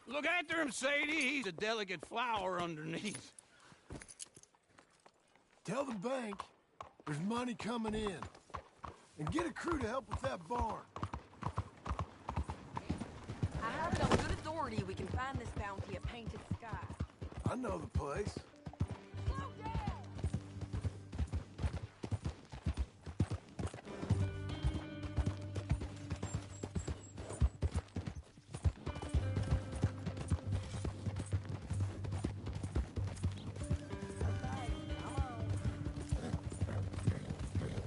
Look after him, Sadie. He's a delicate flower underneath. Tell the bank there's money coming in. And get a crew to help with that barn. I have it on good authority we can find this bounty at Painted Sky. I know the place.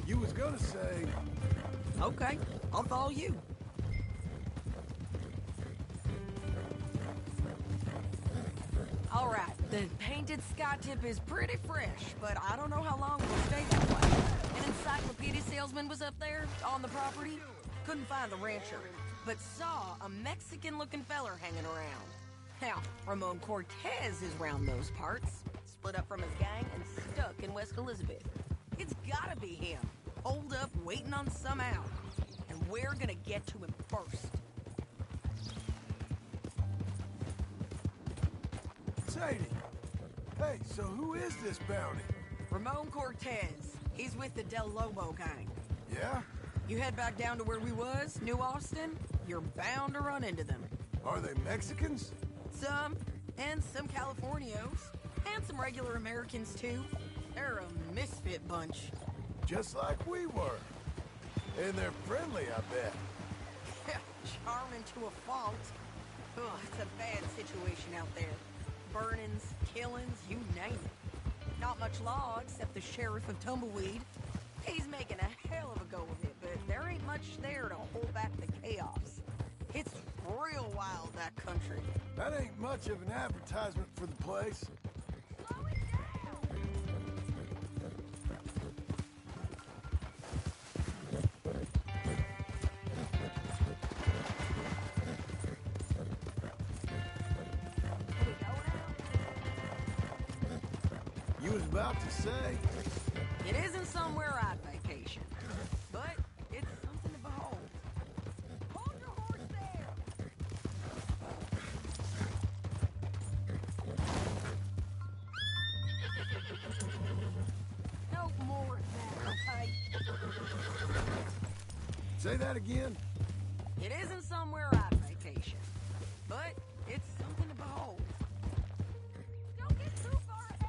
You was gonna say... Okay, I'll follow you. All right, the Painted Sky tip is pretty fresh, but I don't know how long we'll stay that way. An encyclopedia salesman was up there on the property. Couldn't find the rancher, but saw a Mexican-looking feller hanging around. Now, Ramon Cortez is round those parts, split up from his gang and stuck in West Elizabeth. It's gotta be him. holed up waiting on some out. And we're gonna get to him first. Sadie. Hey, so who is this bounty? Ramon Cortez. He's with the Del Lobo gang. Yeah? You head back down to where we was, New Austin, you're bound to run into them. Are they Mexicans? Some, and some Californios, and some regular Americans too. They're a misfit bunch. Just like we were. And they're friendly, I bet. Charming to a fault. Ugh, it's a bad situation out there. Burnings, killings, you name it. Not much law except the sheriff of Tumbleweed. He's making a hell of a go of it, but there ain't much there to hold back the chaos. It's real wild, that country. That ain't much of an advertisement for the place. You was about to say? It isn't somewhere I'd vacation, but it's something to behold. Hold your horse there! No more of that, okay? Say that again? It isn't somewhere I'd vacation, but it's something to behold. Don't get too far ahead!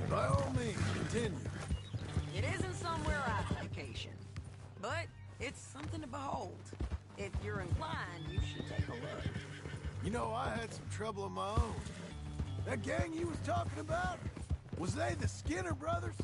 By all means, continue. It isn't somewhere I'd vacation, but it's something to behold. If you're inclined, you should take a look. You know, I had some trouble of my own. That gang you was talking about, was they the Skinner brothers?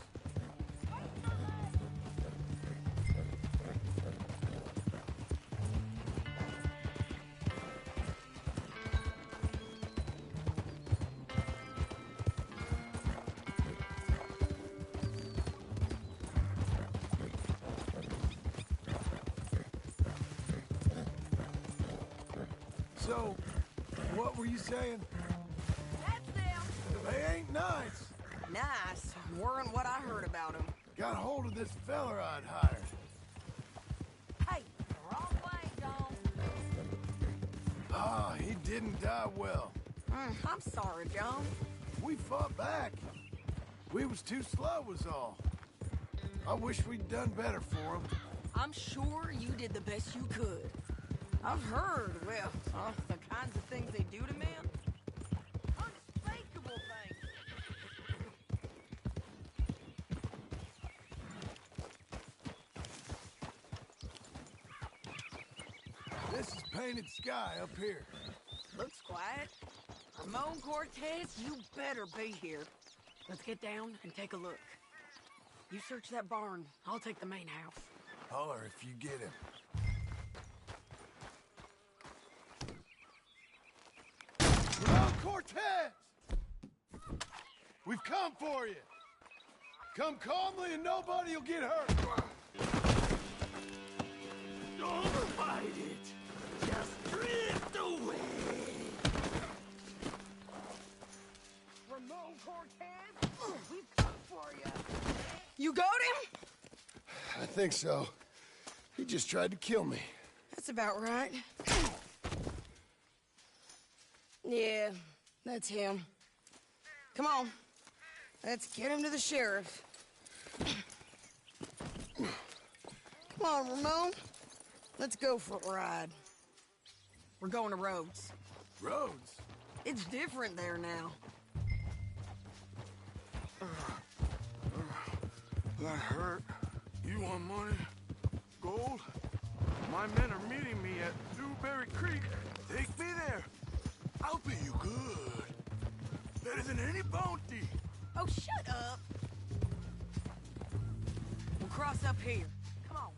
So, what were you saying? That's them. They ain't nice. Nice. Weren't what I heard about them. Got hold of this feller I'd hired. Hey, wrong way, John. Ah, he didn't die well. I'm sorry, John. We fought back. We was too slow was all. I wish we'd done better for him. I'm sure you did the best you could. I've heard, well, the kinds of things they do to men. Unspeakable things. This is painted sky up here. Looks quiet. Ramon Cortez, you better be here. Let's get down and take a look. You search that barn. I'll take the main house. Holler if you get him. Ramon Cortez! We've come for you. Come calmly and nobody will get hurt. Don't fight it. Just drift away. Ramon Cortez, we've come for you. You got him? I think so. He just tried to kill me. That's about right. Yeah, that's him. Come on. Let's get him to the sheriff. Come on, Ramon. Let's go for a ride. We're going to Rhodes. Rhodes? It's different there now. That hurt. You want money? Gold? My men are meeting me at Newberry Creek. Take me there. I'll pay you good. Better than any bounty. Oh, shut up. We'll cross up here. Come on.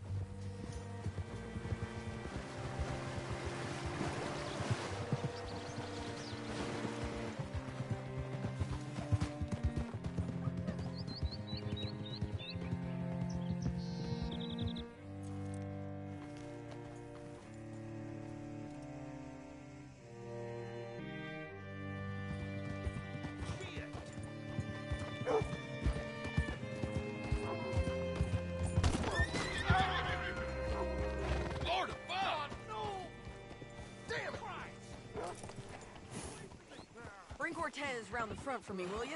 Bring Cortez round the front for me, will you?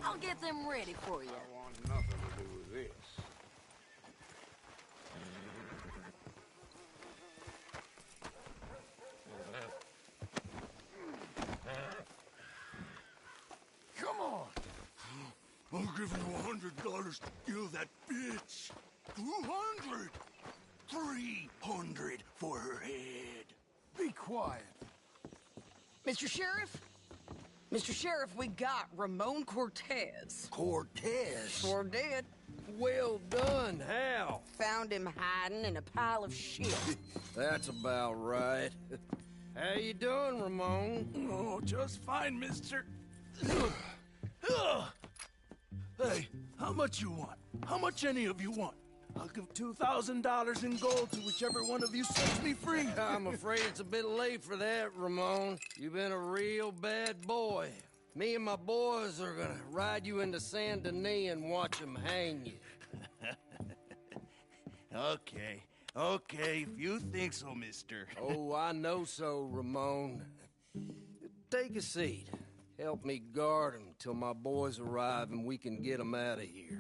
I'll get them ready for you. I want nothing to do with this. Come on. I'll give you $100 to kill that bitch. 200. 300 for her head. Be quiet. Mr. Sheriff? Mr. Sheriff, we got Ramon Cortez. Cortez? Sure did. Well done. How? Found him hiding in a pile of shit. That's about right. How you doing, Ramon? Oh, just fine, mister. Hey, how much you want? How much any of you want? I'll give $2,000 in gold to whichever one of you sets me free. I'm afraid it's a bit late for that, Ramon. You've been a real bad boy. Me and my boys are gonna ride you into Saint Denis and watch them hang you. Okay, if you think so, mister. Oh, I know so, Ramon. Take a seat. Help me guard them till my boys arrive and we can get them out of here.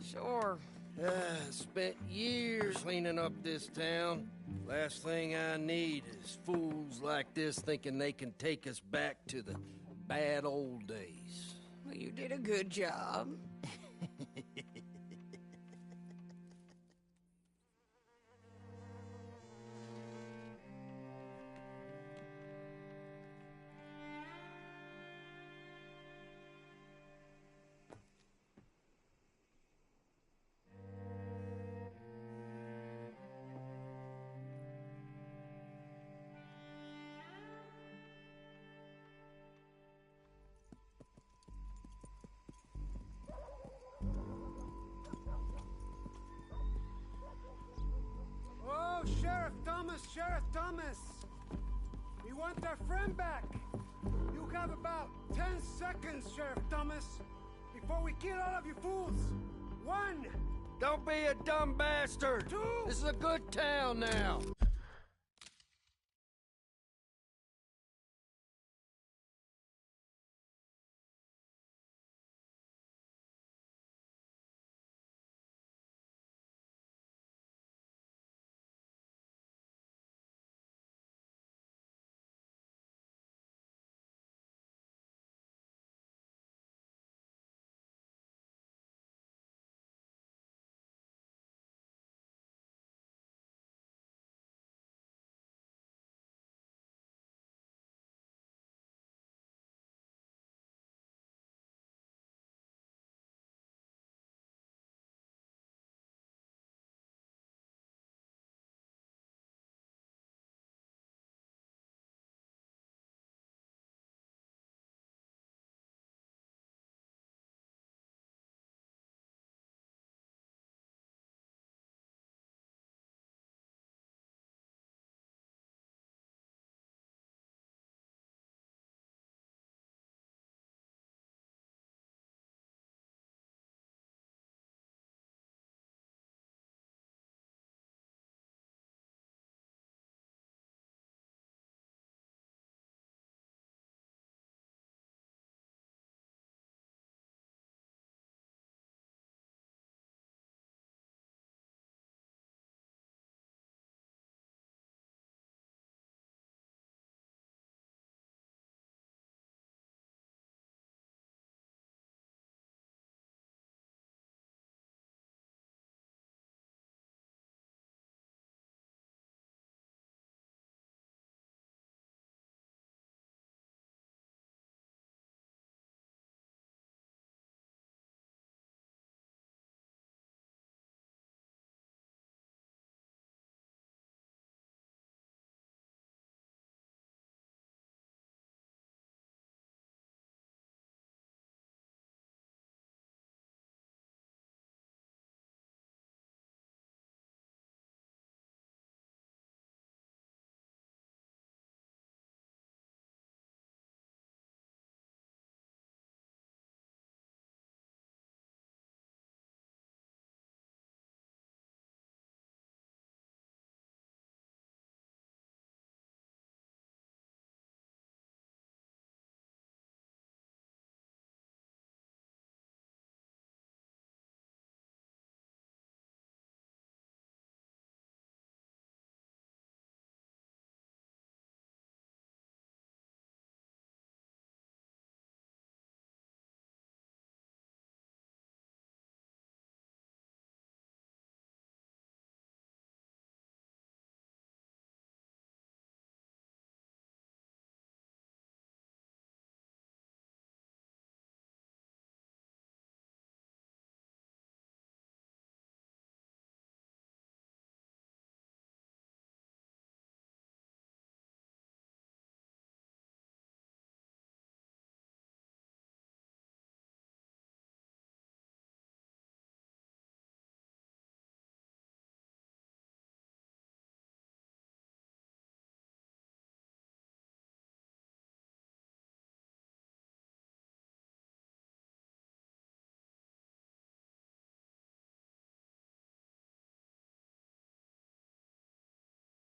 Sure. Spent years cleaning up this town. Last thing I need is fools like this thinking they can take us back to the bad old days. Well, you did a good job. Oh, Sheriff Thomas! We want our friend back! You have about 10 seconds, Sheriff Thomas, before we kill all of you fools! 1! Don't be a dumb bastard! 2! This is a good town now!